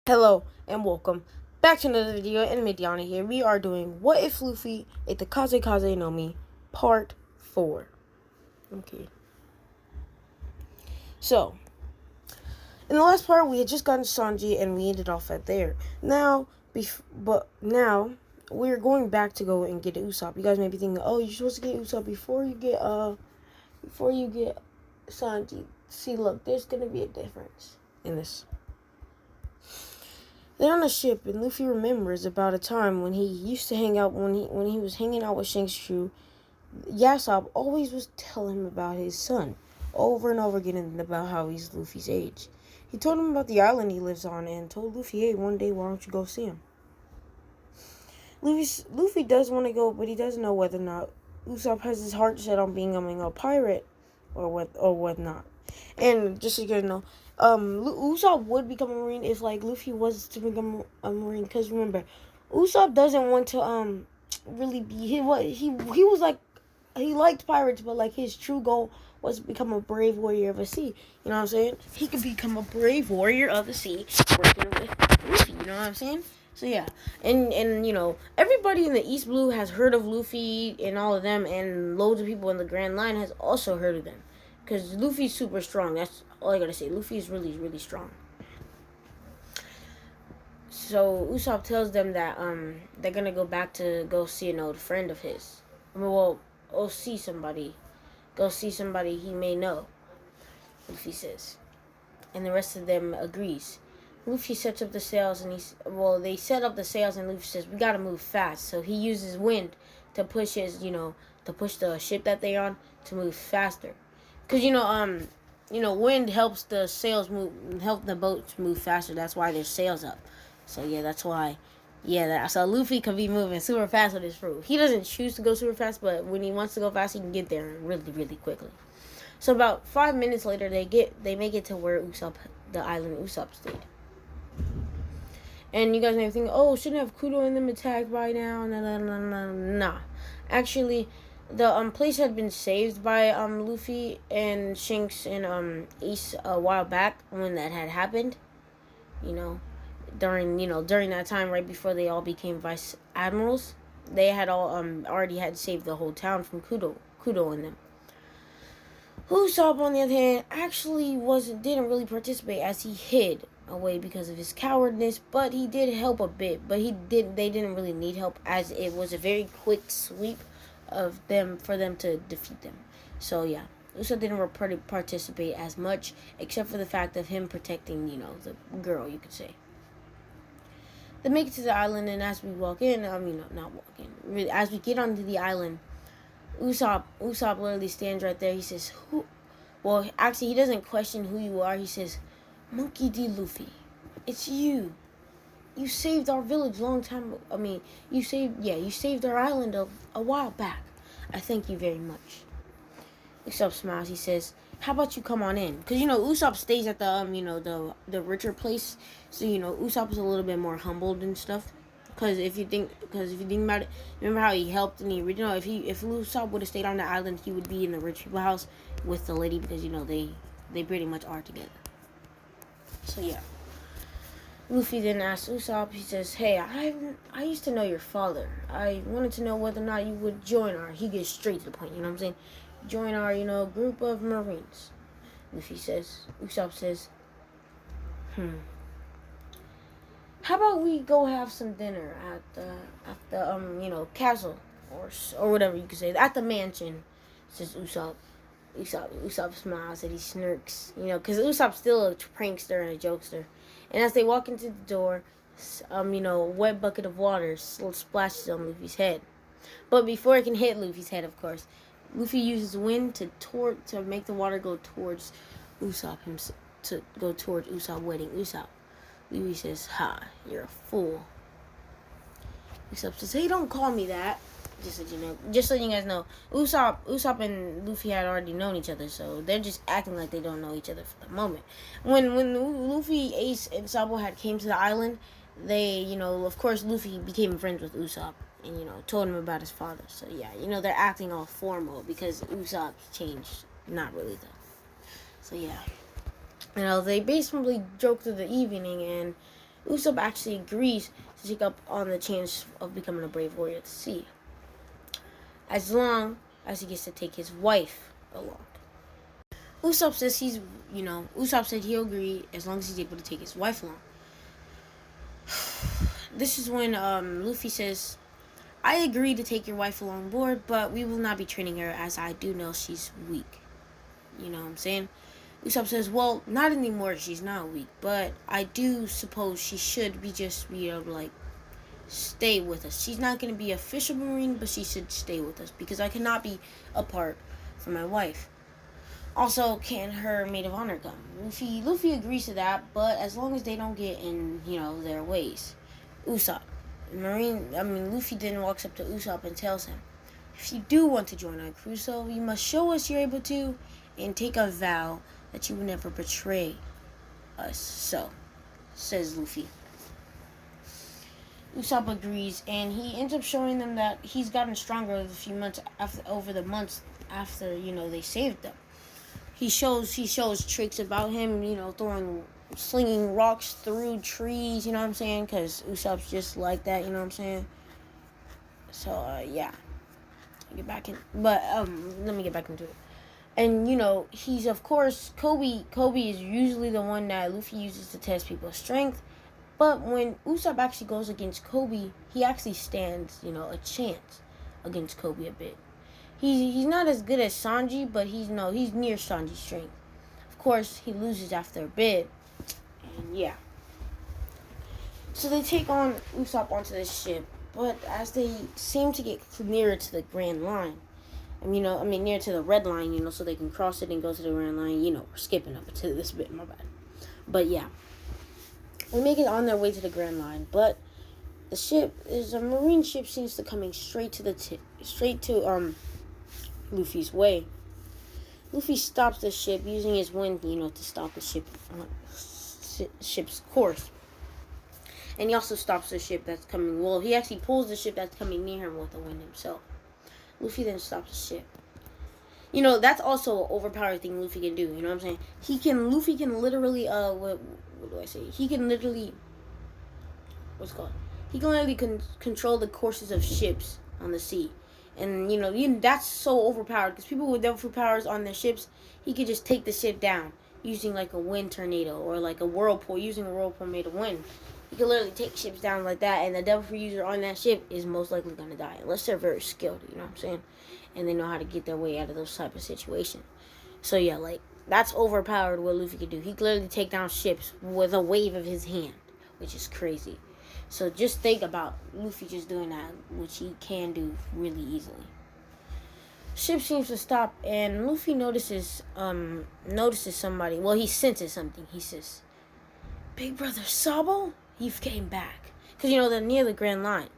Hello and welcome back to another video. Anime Diana here. We are doing What If Luffy Ate the Kaze NoMi Part 4. Okay. So, in the last part we had just gotten Sanji and we ended off at there. Now we're going back to go and get Usopp. You guys may be thinking, "Oh, you're supposed to get Usopp before you get Sanji." See, look, there's going to be a difference in this. They're on a ship, and Luffy remembers about a time when he used to hang out when he was hanging out with Shanks' crew. Usopp always was telling him about his son, over and over again, and about how he's Luffy's age. He told him about the island he lives on, and told Luffy, "Hey, one day, why don't you go see him?" Luffy does want to go, but he doesn't know whether or not Usopp has his heart set on becoming a pirate, or whatnot. And just so you guys know, Usopp would become a Marine if Luffy was to become a Marine. Because remember, Usopp doesn't want to really be he was like he liked pirates, but his true goal was to become a brave warrior of the sea. You know what I'm saying? He could become a brave warrior of the sea working with Luffy. You know what I'm saying? So yeah, and everybody in the East Blue has heard of Luffy and all of them, and loads of people in the Grand Line has also heard of them. Because Luffy's super strong. That's all I gotta say. Luffy's really, really strong. So Usopp tells them that they're gonna go back to go see an old friend of his. Go see somebody. Go see somebody he may know. Luffy says, and the rest of them agrees. Luffy sets up the sails, and they set up the sails, and Luffy says, "We gotta move fast." So he uses wind to push to push the ship that they're on to move faster. Because wind helps the sails help the boats move faster. That's why there's sails up. So yeah, that's why. Yeah, so Luffy could be moving super fast with his crew. He doesn't choose to go super fast, but when he wants to go fast, he can get there really, really quickly. So about 5 minutes later, they make it to where the island Usopp stayed. And you guys may think, "Oh, shouldn't have Kudo and them attacked by now?" Nah. Actually, the place had been saved by Luffy and Shanks and Ace a while back when that had happened. During that time right before they all became vice admirals, they had all already had saved the whole town from Kudo and them. Usopp, on the other hand, actually didn't really participate, as he hid away because of his cowardness, but he did help a bit. But they didn't really need help, as it was a very quick sweep of them for them to defeat them. So yeah, Usopp didn't participate as much, except for the fact of him protecting, the girl, you could say. They make it to the island, and as we walk in, not walk in, really, as we get onto the island, Usopp literally stands right there. He says, "Who?" Well, actually, he doesn't question who you are. He says, "Monkey D. Luffy, it's you. You saved our village long time. You saved our island a while back. I thank you very much." Usopp smiles. He says, "How about you come on in?" Because Usopp stays at the richer place, so Usopp is a little bit more humbled and stuff. Because if you think about it, remember how he helped in the original? If Usopp would have stayed on the island, he would be in the rich people house with the lady, because they pretty much are together. So yeah. Luffy then asks Usopp, he says, "Hey, I used to know your father. I wanted to know whether or not you would join our," he gets straight to the point, you know what I'm saying? "Join our, group of Marines." Usopp says, "How about we go have some dinner at the castle or whatever you could say, at the mansion," says Usopp. Usopp smiles and he smirks, because Usopp's still a prankster and a jokester. And as they walk into the door, a wet bucket of water splashes on Luffy's head. But before it can hit Luffy's head, of course, Luffy uses wind to make the water go towards Usopp wetting Usopp. Luffy says, "Ha, you're a fool." Usopp says, "Hey, don't call me that." Just so you guys know, Usopp and Luffy had already known each other, so they're just acting like they don't know each other for the moment. When Luffy, Ace, and Sabo had came to the island, they, of course, Luffy became friends with Usopp and, told him about his father. So yeah, they're acting all formal because Usopp changed. Not really though. So yeah. They basically joked through the evening, and Usopp actually agrees to take up on the chance of becoming a brave warrior at the sea, as long as he gets to take his wife along. Usopp says Usopp said he'll agree as long as he's able to take his wife along. This is when Luffy says, I agree to take your wife along board, but we will not be training her as I do know she's weak. You know what I'm saying? Usopp says, well, not anymore, she's not weak, but I do suppose she should be able to, like, stay with us. She's not going to be an official Marine, but she should stay with us, because I cannot be apart from my wife. Also, can her maid of honor come? Luffy agrees to that, but as long as they don't get in, their ways. Usopp. Luffy then walks up to Usopp and tells him, if you do want to join our crew, so you must show us you're able to, and take a vow that you will never betray us. So, says Luffy. Usopp agrees, and he ends up showing them that he's gotten stronger over the months after they saved them. He shows tricks about him, slinging rocks through trees, you know what I'm saying? Because Usopp's just like that, you know what I'm saying? So, yeah. Let me get back into it. And, he's, of course, Kobe is usually the one that Luffy uses to test people's strength. But when Usopp actually goes against Kobe, he actually stands, a chance against Kobe a bit. He's not as good as Sanji, but he's near Sanji's strength. Of course, he loses after a bit. And yeah. So they take on Usopp onto the ship, but as they seem to get nearer to the Grand Line, near to the Red Line, so they can cross it and go to the Grand Line, we're skipping up to this bit, my bad. But yeah. They make it on their way to the Grand Line, but the ship is a Marine ship seems to coming straight to Luffy's way. Luffy stops the ship using his wind, to stop the ship's course. And he also stops the ship that's coming. Well, he actually pulls the ship that's coming near him with the wind himself. Luffy then stops the ship. That's also an overpowered thing Luffy can do. You know what I'm saying? Luffy can literally, what do I say? He can literally, He can literally control the courses of ships on the sea. And, that's so overpowered. Because people with overpowers on their ships, he could just take the ship down using, like, a wind tornado or, like, a whirlpool, using a whirlpool made of wind. He can literally take ships down like that, and the devil fruit user on that ship is most likely going to die. Unless they're very skilled, you know what I'm saying? And they know how to get their way out of those type of situations. So, yeah, like, that's overpowered what Luffy can do. He can literally take down ships with a wave of his hand, which is crazy. So just think about Luffy just doing that, which he can do really easily. Ship seems to stop, and Luffy notices somebody. Well, he senses something. He says, Big Brother Sabo, you've came back. Because, they're near the Grand Line.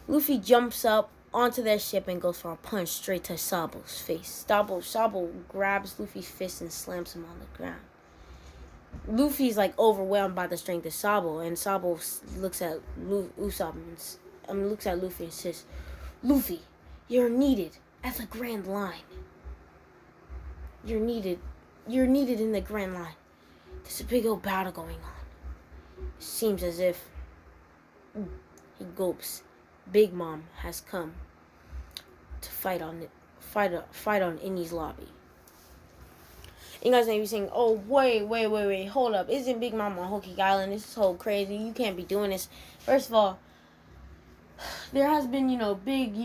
Luffy jumps up onto their ship and goes for a punch straight to Sabo's face. Sabo grabs Luffy's fist and slams him on the ground. Luffy's like overwhelmed by the strength of Sabo, and Sabo looks at Usopp and looks at Luffy and says, Luffy, you're needed at the Grand Line. You're needed in the Grand Line. There's a big old battle going on. It seems as if he gulps. Big Mom has come to fight on Enies lobby. You guys may be saying, oh, wait, hold up. Isn't Big Mom on Whole Cake Island? This is so crazy. You can't be doing this. First of all, there has been, big,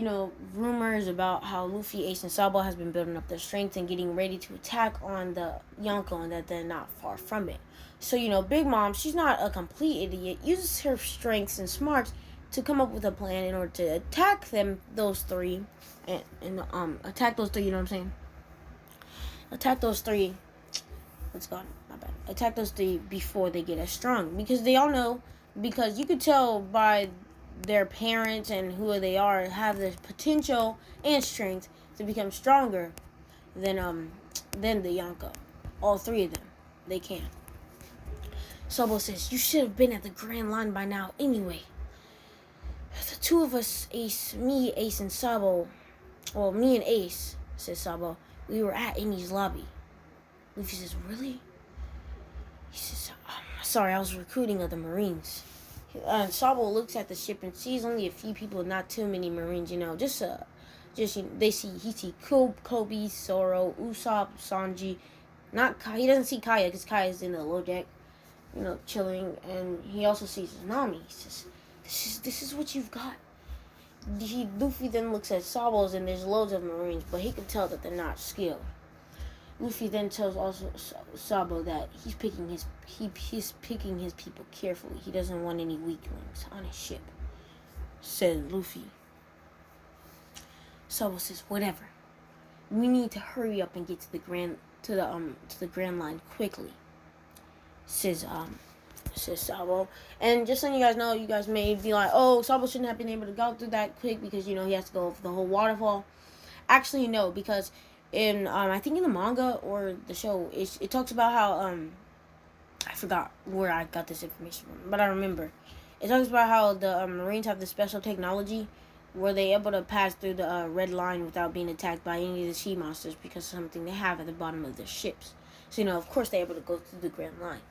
rumors about how Luffy, Ace, and Sabo has been building up their strength and getting ready to attack on the Yonko, and that they're not far from it. So, Big Mom, she's not a complete idiot, uses her strengths and smarts to come up with a plan in order to attack those three, you know what I'm saying? Attack those three. Attack those three before they get as strong. Because they all know, because you could tell by their parents and who they are, have the potential and strength to become stronger than the Yonko. All three of them. They can. Sabo says, you should have been at the Grand Line by now anyway. The two of us, Ace, and Sabo, well, me and Ace, says Sabo, we were at Enies lobby. Luffy says, really? He says, Sorry, I was recruiting other Marines. Sabo looks at the ship and sees only a few people, not too many Marines. He see Kobe, Zoro, Usopp, Sanji. Not Kai. He doesn't see Kaya because Kaya's in the low deck, chilling, and he also sees NoMi. He says, "This is what you've got." Luffy then looks at Sabo's and there's loads of Marines, but he can tell that they're not skilled. Luffy then tells also Sabo that he's picking his people carefully. He doesn't want any weaklings on his ship. Said Luffy. Sabo says, "Whatever. We need to hurry up and get to the Grand Line quickly." Says Sabo. And just so you guys know, you guys may be like, "Oh, Sabo shouldn't have been able to go through that quick because he has to go over the whole waterfall." Actually, no, because in I think in the manga or the show, it talks about how I forgot where I got this information from, but I remember it talks about how the Marines have this special technology where they're able to pass through the red line without being attacked by any of the sea monsters because of something they have at the bottom of their ships. So of course they're able to go through the Grand Line.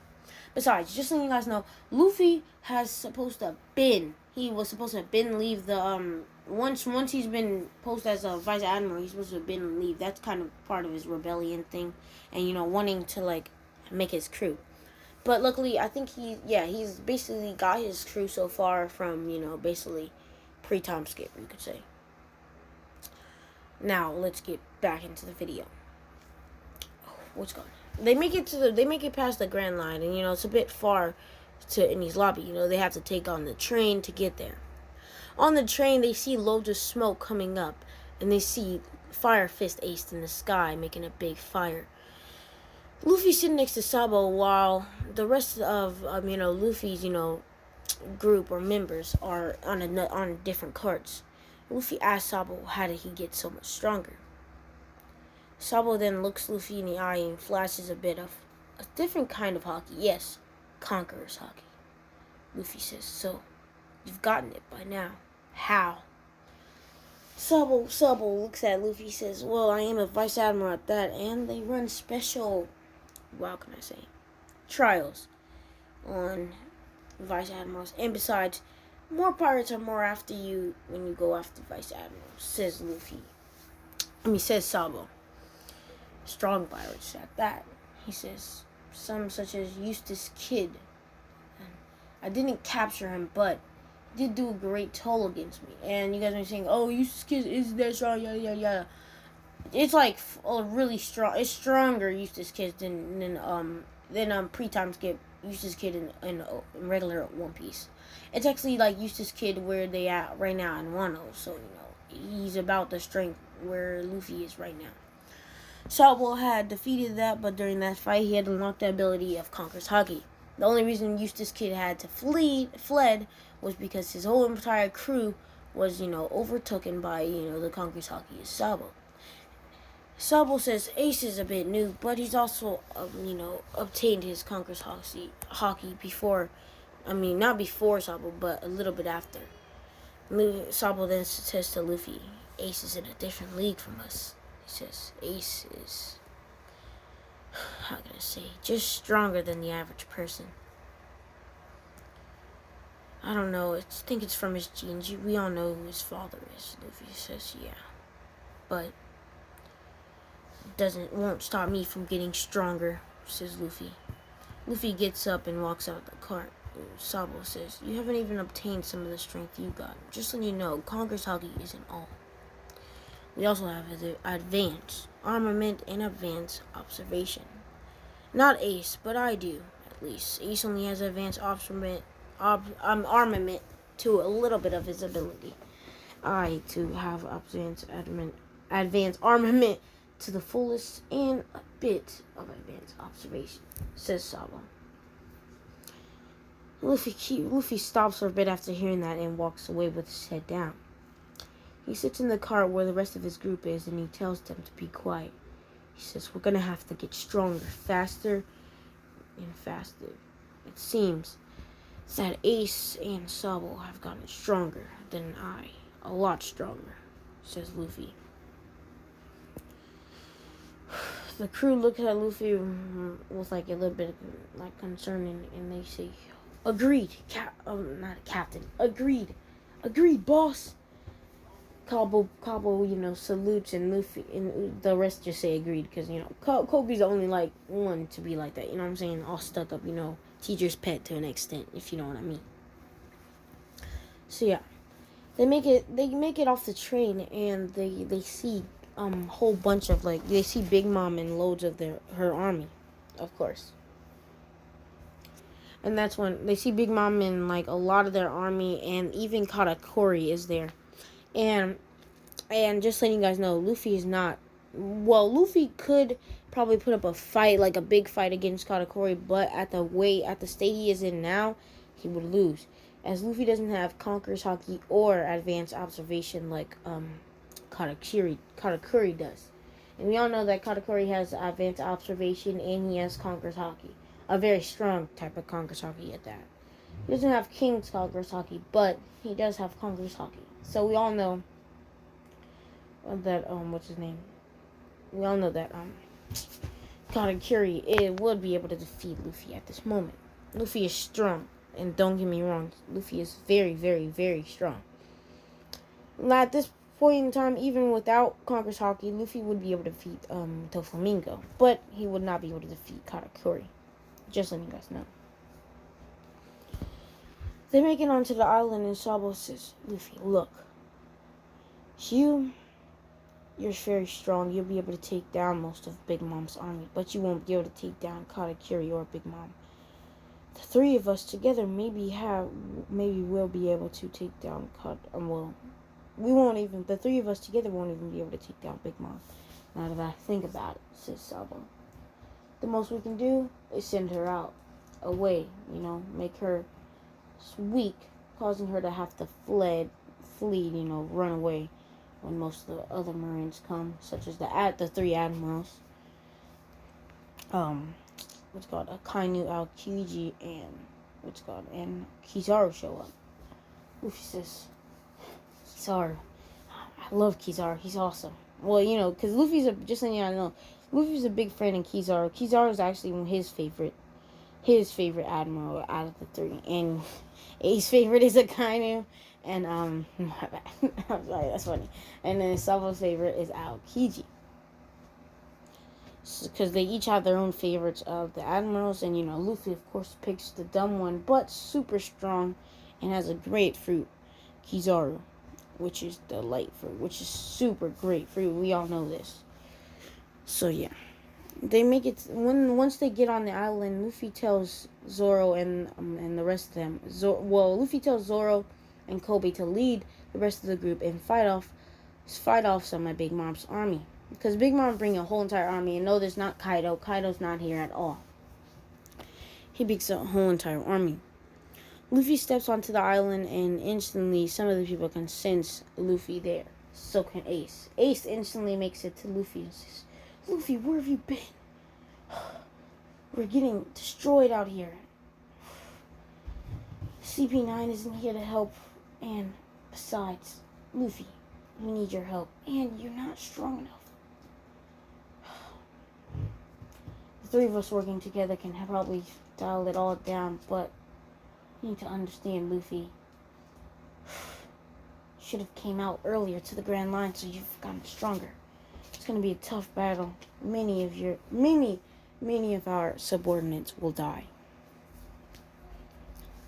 Besides, just so you guys know, Luffy was supposed to have been leave the once he's been posted as a vice admiral, he's supposed to have been and leave. That's kind of part of his rebellion thing, and wanting to make his crew. But luckily, I think he's basically got his crew so far from basically pre-time skip, you could say. Now let's get back into the video. What's going on? They make it past the Grand Line, and it's a bit far to Eni's lobby. They have to take on the train to get there. On the train, they see loads of smoke coming up, and they see Fire Fist Ace in the sky making a big fire. Luffy's sitting next to Sabo while the rest of Luffy's group or members are on different carts. Luffy asks Sabo how did he get so much stronger. Sabo then looks Luffy in the eye and flashes a bit of a different kind of hockey. Yes, Conqueror's hockey. Luffy says, "So, you've gotten it by now. How?" Sabo looks at Luffy, says, "Well, I am a vice admiral at that, and they run special, trials on vice admirals. And besides, more pirates are more after you when you go after vice admirals," says Sabo. "Strong pirates at that," he says. "Some such as Eustace Kid. I didn't capture him, but he did do a great toll against me." And you guys are saying, "Oh, Eustace Kid isn't that strong, yada yada yada." It's really strong. It's stronger Eustace Kid than pre-time skip Eustace Kid in regular One Piece. It's actually like Eustace Kid where they at right now in Wano. So he's about the strength where Luffy is right now. Sabo had defeated that, but during that fight, he had unlocked the ability of Conqueror's Haki. The only reason Eustace Kid had to fled was because his whole entire crew was, overtaken by, the Conqueror's Haki is Sabo. Sabo says Ace is a bit new, but he's also, obtained his Conqueror's Haki before, not before Sabo, but a little bit after. Sabo then says to Luffy, "Ace is in a different league from us." He says Ace is, just stronger than the average person. "I don't know, I think it's from his genes. We all know who his father is." Luffy says, "Yeah, but won't stop me from getting stronger," says Luffy. Luffy gets up and walks out of the cart. Sabo says, "You haven't even obtained some of the strength you got. Just so you know, Conqueror's Haki isn't all. We also have advanced armament and advanced observation. Not Ace, but I do, at least. Ace only has advanced armament to a little bit of his ability. I, too, have advanced armament to the fullest and a bit of advanced observation," says Sabo. Luffy stops for a bit after hearing that and walks away with his head down. He sits in the cart where the rest of his group is and he tells them to be quiet. He says, "We're gonna have to get stronger, faster and faster. It seems that Ace and Sabo have gotten stronger than I. A lot stronger," says Luffy. The crew looks at Luffy with like a little bit of like concern, and they say, "Agreed, not captain. Agreed, boss." Cabo, salutes, and Luffy and the rest just say agreed because Kobe's the only like one to be like that. You know what I'm saying? All stuck up, teacher's pet to an extent, if you know what I mean. So yeah, they make it off the train, and they see whole bunch of they see Big Mom and loads of her army, of course. And that's when they see Big Mom and like a lot of their army, and even Katakuri is there. And just letting you guys know, Luffy is not... Well, Luffy could probably put up a fight, like a big fight against Katakuri, but at the state he is in now, he would lose. As Luffy doesn't have Conqueror's Haki or Advanced Observation like Katakuri does. And we all know that Katakuri has Advanced Observation and he has Conqueror's Haki. A very strong type of Conqueror's Haki at that. He doesn't have King's Conqueror's Haki, but he does have Conqueror's Haki. So we all know that what's his name? We all know that Katakuri would be able to defeat Luffy at this moment. Luffy is strong, and don't get me wrong, Luffy is very, very, very strong. At this point in time, even without Conqueror's Haki, Luffy would be able to defeat Doflamingo, but he would not be able to defeat Katakuri. Just letting you guys know. They make it onto the island, and Sabo says, "Luffy, look, you're very strong. You'll be able to take down most of Big Mom's army, but you won't be able to take down Katakuri or Big Mom. The three of us together maybe we'll be able to take down the three of us together won't even be able to take down Big Mom. Now that I think about it," says Sabo. "The most we can do is send her out, away, make her weak, causing her to have to flee, run away when most of the other Marines come, such as the three admirals. Akainu, Aokiji, and Kizaru show up." Luffy says, "Kizaru, I love Kizaru. He's awesome." Well, because Luffy's Luffy's a big fan of Kizaru. Kizaru is actually his favorite admiral out of the three, and Ace's favorite is Akainu, and I'm sorry, that's funny. And then Sabo's favorite is Aokiji, because they each have their own favorites of the admirals. And Luffy of course picks the dumb one, but super strong, and has a great fruit, Kizaru, which is the light fruit, which is super great fruit. We all know this. So yeah, they make it once they get on the island. Luffy tells Zoro and the rest of them. Luffy tells Zoro and Kobe to lead the rest of the group and fight off some of Big Mom's army, because Big Mom bring a whole entire army. And no, there's not Kaido. Kaido's not here at all. He picks a whole entire army. Luffy steps onto the island, and instantly some of the people can sense Luffy there. So can Ace. Ace instantly makes it to Luffy and says, "Luffy, where have you been? We're getting destroyed out here. CP9 isn't here to help, and besides, Luffy, we need your help, and you're not strong enough. The three of us working together can probably dial it all down, but you need to understand, Luffy. Should have came out earlier to the Grand Line so you've gotten stronger. It's going to be a tough battle. Many of our subordinates will die."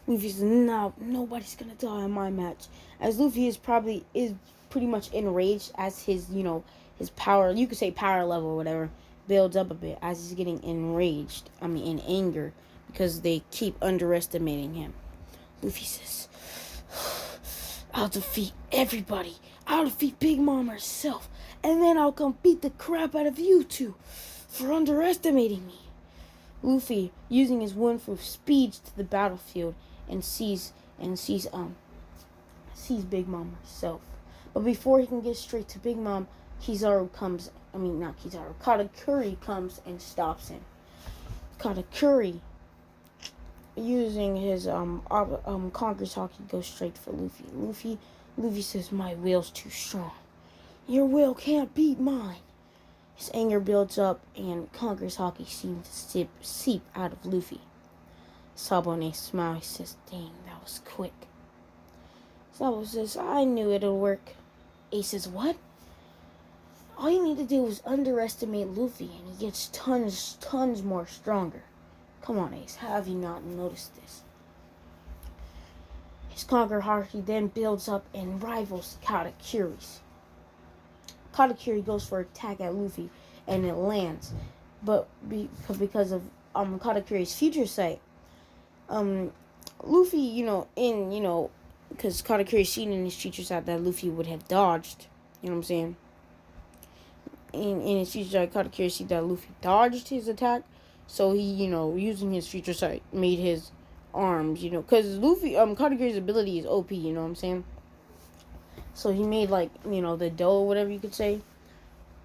Luffy says, "No, nobody's going to die on my match." As Luffy is pretty much enraged as his power, you could say power level or whatever, builds up a bit as he's getting in anger, because they keep underestimating him. Luffy says, "I'll defeat everybody. I'll defeat Big Mom herself, and then I'll come beat the crap out of you two for underestimating me." Luffy, using his windproof, speeds to the battlefield and sees Big Mom herself. But before he can get straight to Big Mom, Katakuri comes and stops him. Katakuri, using his Conqueror's Haki, goes straight for Luffy. Luffy says, "My will's too strong. Your will can't beat mine." His anger builds up and conquers hockey seems to seep out of Luffy. Sabo and Ace smile. He says, "Dang, that was quick." Sabo says, "I knew it'd work." Ace says, "What?" "All you need to do is underestimate Luffy and he gets tons more stronger." "Come on, Ace, how have you not noticed this?" His conquer hockey then builds up and rivals Katakuri's. Katakuri goes for an attack at Luffy and it lands, but because of Katakuri's future sight, Luffy, because Katakuri's seen in his future sight that Luffy would have dodged, you know what I'm saying? In his future sight, Katakuri see that Luffy dodged his attack, so he, using his future sight, made his arms, because Luffy, Katakuri's ability is OP, you know what I'm saying? So he made, the dough, whatever you could say,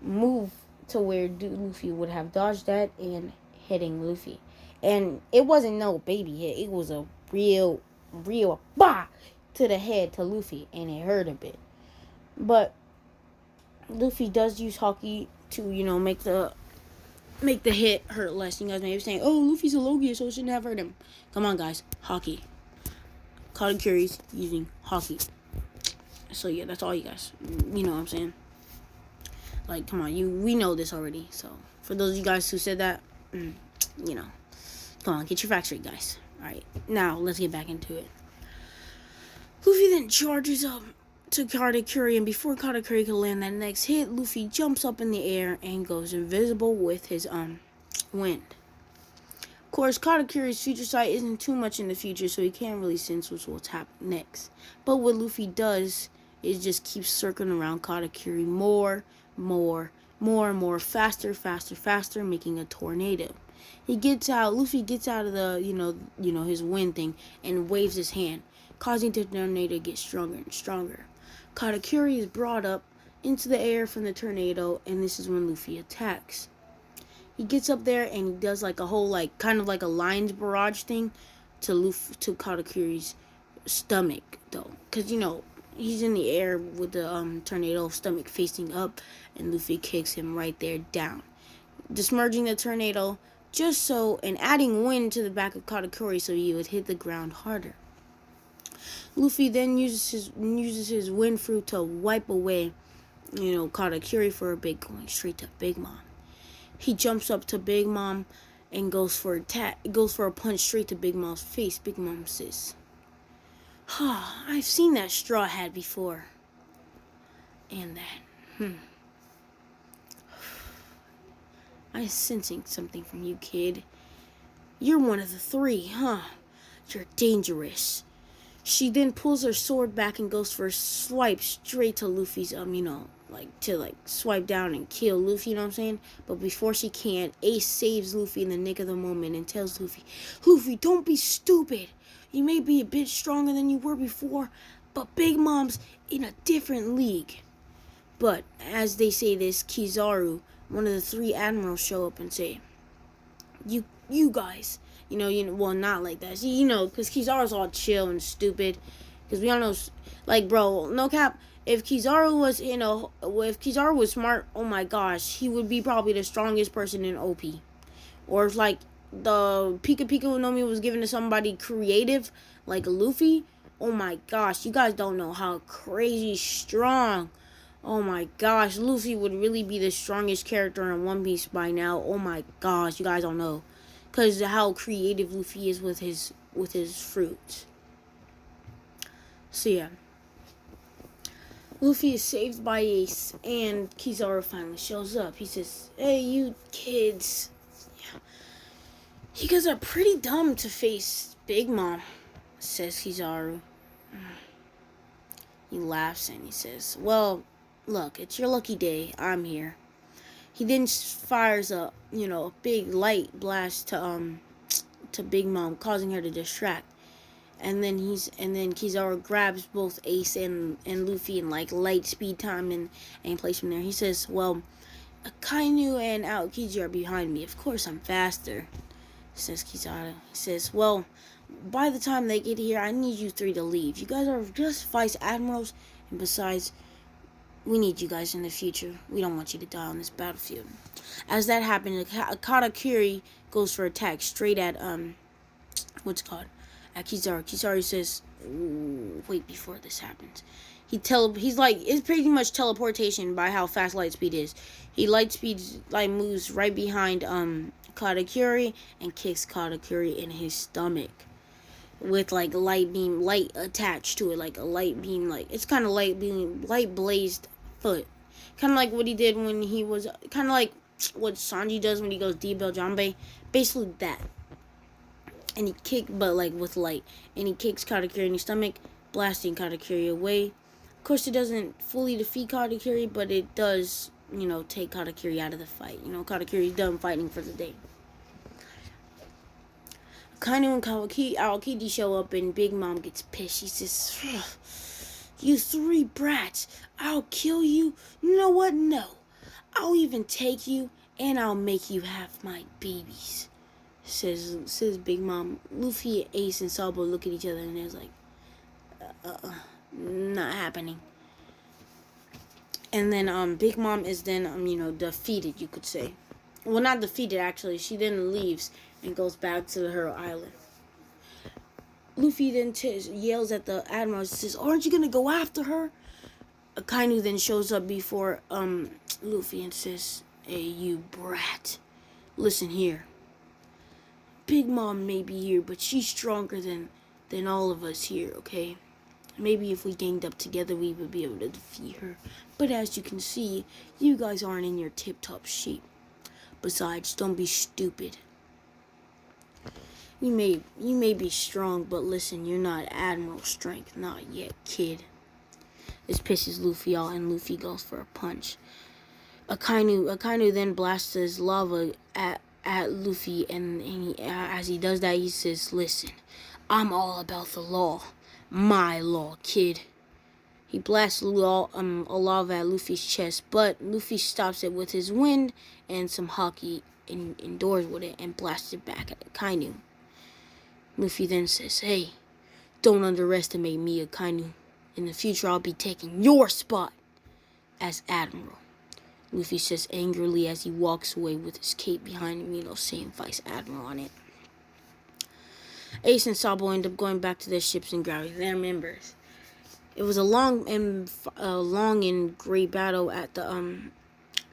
move to where Luffy would have dodged that and hitting Luffy. And it wasn't no baby hit. It was a real bah to the head to Luffy, and it hurt a bit. But Luffy does use hockey to, make the hit hurt less. You guys may be saying, "Oh, Luffy's a Logia, so it shouldn't have hurt him." Come on, guys. Hockey. Katakuri's using hockey. So yeah, that's all you guys. You know what I'm saying? Like, come on, we know this already. So for those of you guys who said that, come on, get your facts straight, guys. All right, now let's get back into it. Luffy then charges up to Katakuri, and before Katakuri can land that next hit, Luffy jumps up in the air and goes invisible with his wind. Of course, Katakuri's future sight isn't too much in the future, so he can't really sense what's happening next. But what Luffy does is just keep circling around Katakuri more, faster, making a tornado. Luffy gets out of the, his wind thing and waves his hand, causing the tornado to get stronger and stronger. Katakuri is brought up into the air from the tornado, and this is when Luffy attacks. He gets up there and he does like a whole kind of like a lion's barrage thing to Katakuri's stomach, though, because he's in the air with the tornado stomach facing up, and Luffy kicks him right there down, dismerging the tornado and adding wind to the back of Katakuri so he would hit the ground harder. Luffy then uses his wind fruit to wipe away, Katakuri for a bit, going straight to Big Mom. He jumps up to Big Mom and goes for a punch straight to Big Mom's face. Big Mom says, "I've seen that straw hat before." And that, I'm sensing something from you, kid. You're one of the three, huh? You're dangerous. She then pulls her sword back and goes for a swipe straight to Luffy's, to swipe down and kill Luffy, you know what I'm saying? But before she can, Ace saves Luffy in the nick of the moment and tells Luffy, "Don't be stupid. You may be a bit stronger than you were before, but Big Mom's in a different league." But as they say this, Kizaru, one of the three admirals, show up and say, You guys, well, not like that. See, because Kizaru's all chill and stupid. Because we all know, bro, no cap, if Kizaru was smart, oh my gosh, he would be probably the strongest person in OP. Or if, the Pika NoMi was given to somebody creative, like Luffy, oh my gosh, you guys don't know how crazy strong. Oh my gosh, Luffy would really be the strongest character in One Piece by now. Oh my gosh, you guys don't know. Because how creative Luffy is with his fruits. So yeah. Luffy is saved by Ace, and Kizaru finally shows up. He says, "Hey, you kids. Yeah. You guys are pretty dumb to face Big Mom," says Kizaru. He laughs and he says, "Well, look, it's your lucky day. I'm here." He then fires a big light blast to Big Mom, causing her to distract. And then Kizaru grabs both Ace and Luffy in light speed time and places from there. He says, "Well, Akainu and Aokiji are behind me. Of course I'm faster," says Kizaru. He says, "Well, by the time they get here, I need you three to leave. You guys are just vice admirals, and besides, We need you guys in the future. We don't want you to die on this battlefield. As that happened, Katakuri goes for attack straight at what's it called? At Kizaru. Kizaru says, wait, before this happens. He's like, it's pretty much teleportation by how fast Lightspeed is. He moves right behind Katakuri and kicks Katakuri in his stomach with like light attached to it, like a light beam, like it's kind of light blazed foot, kind of like what he did when he was, kind of like what Sanji does when he goes D-Bell Jambe, basically that. And he kicked, but like with light, and he kicks Katakuri in the stomach, blasting Katakuri away. Of course, it doesn't fully defeat Katakuri, but it does, you know, take Katakuri out of the fight. You know, Katakuri's done fighting for the day. Kainu and Aokiji show up, and Big Mom gets pissed. She says, "You three brats, I'll kill you. You know what? No. I'll even take you, and I'll make you have my babies," says Big Mom. Luffy, Ace, and Sabo look at each other, and they're like, not happening. And then Big Mom is then you know, defeated, you could say. Well, not defeated, actually. She then leaves and goes back to her island. Luffy then yells at the Admiral and says, "Aren't you gonna go after her?" Kainu then shows up before Luffy and says, "Hey, you brat. Listen here. Big Mom may be here, but she's stronger than all of us here, okay? Maybe if we ganged up together, we would be able to defeat her. But as you can see, you guys aren't in your tip-top shape. Besides, don't be stupid. You may be strong, but listen, you're not Admiral strength. Not yet, kid." This pisses Luffy off, and Luffy goes for a punch. Akainu then blasts his lava at Luffy, and as he does that, he says, "Listen, I'm all about the law. My law, kid." He blasts a lava at Luffy's chest, but Luffy stops it with his wind and some hockey indoors with it and blasts it back at Akainu. Luffy then says, "Hey, don't underestimate me, Akainu. In the future, I'll be taking your spot as Admiral." Luffy says angrily as he walks away with his cape behind him, you know, saying Vice Admiral on it. Ace and Sabo end up going back to their ships and grabbing their members. It was a long and great battle at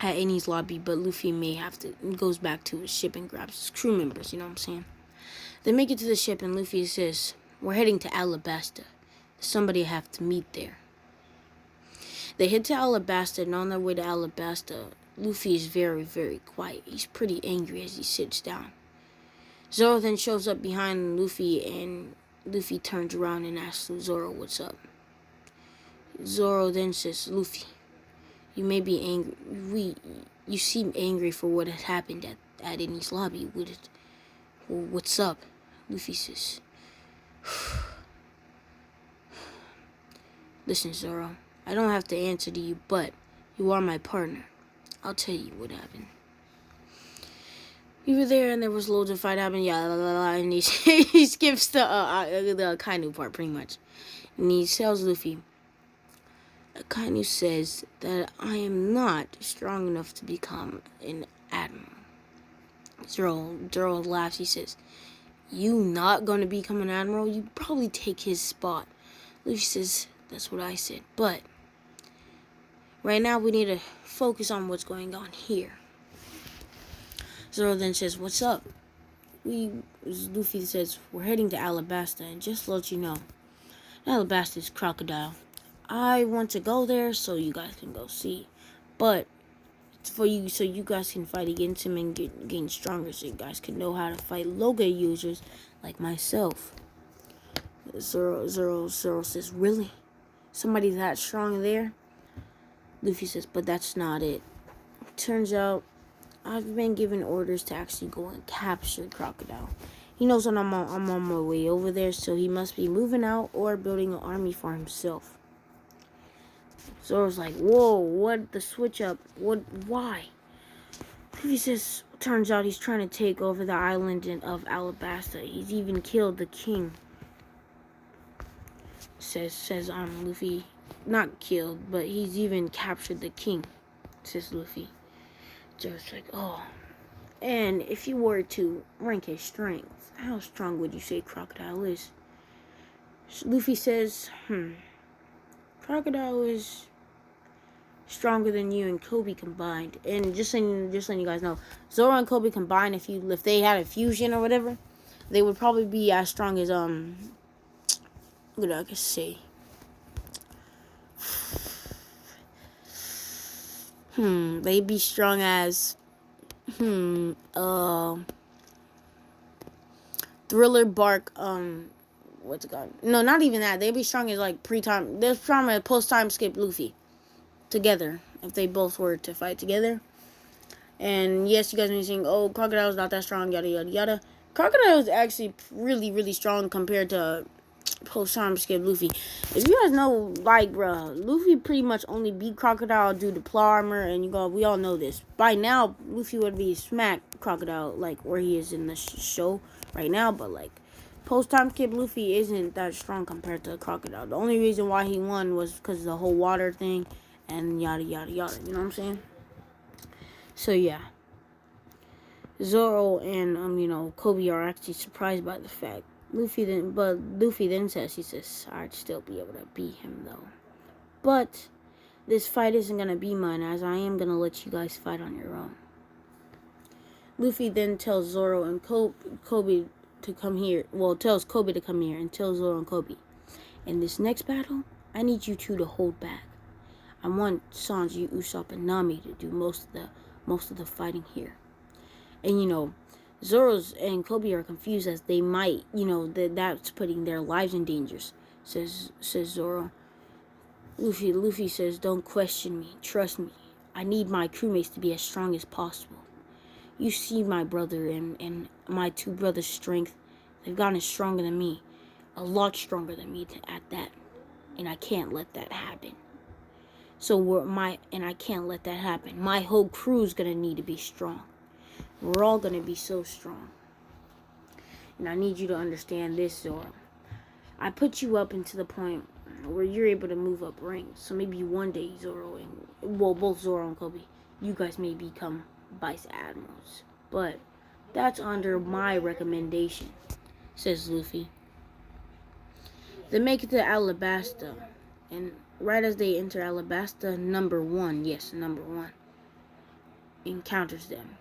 Enies lobby, but Luffy goes back to his ship and grabs his crew members, you know what I'm saying? They make it to the ship, and Luffy says, "We're heading to Alabasta. Somebody I have to meet there." They head to Alabasta, and on their way to Alabasta, Luffy is very, very quiet. He's pretty angry as he sits down. Zoro then shows up behind Luffy, and Luffy turns around and asks Zoro what's up. Zoro then says, "Luffy, you may be angry. You seem angry for what has happened at Enies lobby. What's up?" Luffy says, "Listen, Zoro, I don't have to answer to you, but you are my partner. I'll tell you what happened. We were there, and there was loads of fight happening, and he skips the Kainu part, pretty much. And he tells Luffy, Kainu says that I am not strong enough to become an admiral." Zoro laughs. He says, "You not gonna become an admiral? You probably take his spot." Luffy says, "That's what I said, but right now we need to focus on what's going on here." Zoro then says, "What's up?" Luffy says, "We're heading to Alabasta, and just to let you know, Alabasta is crocodile. I want to go there so you guys can go see, but so you guys can fight against him and gain stronger, so you guys can know how to fight Loga users like myself." Zoro says, "Really? Somebody that strong there?" Luffy says, "But that's not it. Turns out I've been given orders to actually go and capture Crocodile. He knows that I'm on my way over there, so he must be moving out or building an army for himself." Zoro's like, "Whoa, what the switch up? Why?" Luffy says, "Turns out he's trying to take over the island of Alabasta. He's even killed the king." Says Luffy, not killed, but he's even captured the king, says Luffy. Zoro's like, oh. And if you were to rank his strength, how strong would you say Crocodile is? Luffy says, Crocodile is stronger than you and Kobe combined. And just letting you guys know, Zoro and Kobe combined, if they had a fusion or whatever, they would probably be as strong as what I could say. They'd be strong as Thriller Bark, what's it called? No, not even that. They'd be strong as like pre-time. They're strong as post-time skip Luffy together if they both were to fight together. And yes, you guys may be saying, oh, Crocodile's not that strong, yada yada yada. Crocodile is actually really, really strong compared to post-time skip Luffy. If you guys know, like, bruh, Luffy pretty much only beat Crocodile due to plot armor, and we all know this. By now, Luffy would be smacked Crocodile, like, where he is in the show right now, but, like, post-time skip Luffy isn't that strong compared to Crocodile. The only reason why he won was because of the whole water thing, and yada, yada, yada, you know what I'm saying? So, yeah. Zoro and, Kobe are actually surprised by the fact. Luffy then says, I'd still be able to beat him, though. But this fight isn't going to be mine, as I am going to let you guys fight on your own. Luffy then tells Zoro and Kobe to come here. Well, tells Kobe to come here and tells Zoro and Kobe, in this next battle, I need you two to hold back. I want Sanji, Usopp, and NoMi to do most of the fighting here. And, Zoro's and Kobe are confused as they might, that's putting their lives in danger, says Zoro. Luffy says, don't question me, trust me. I need my crewmates to be as strong as possible. You see my brother and my two brothers' strength. They've gotten stronger than me. A lot stronger than me at that. And I can't let that happen. I can't let that happen. My whole crew's gonna need to be strong. We're all going to be so strong. And I need you to understand this, Zoro. I put you up into the point where you're able to move up ranks. So maybe one day, both Zoro and Kobe, you guys may become Vice Admirals. But that's under my recommendation, says Luffy. They make it to Alabasta. And right as they enter Alabasta, number one encounters them.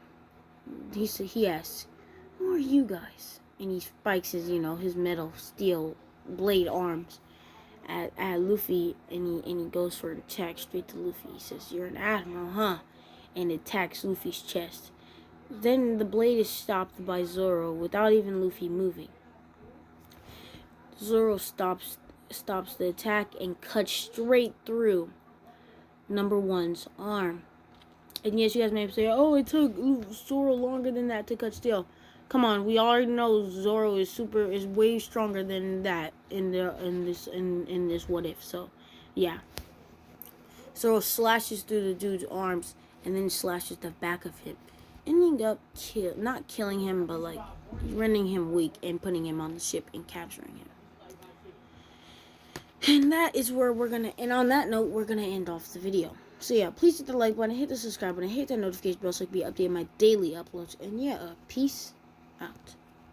He asks, who are you guys? And he spikes his metal steel blade arms at Luffy, and he goes for an attack straight to Luffy. He says, you're an admiral, huh? And attacks Luffy's chest. Then the blade is stopped by Zoro without even Luffy moving. Zoro stops the attack and cuts straight through number one's arm. And yes, you guys may say, oh, it took Zoro longer than that to cut steel. Come on, we already know Zoro is way stronger than that in this what if. So, yeah. Zoro slashes through the dude's arms and then slashes the back of him, ending up not killing him, but like rendering him weak and putting him on the ship and capturing him. And that is where and on that note, we're gonna end off the video. So yeah, please hit the like button, hit the subscribe button, hit that notification bell so I can be updated my daily uploads. And yeah, peace out.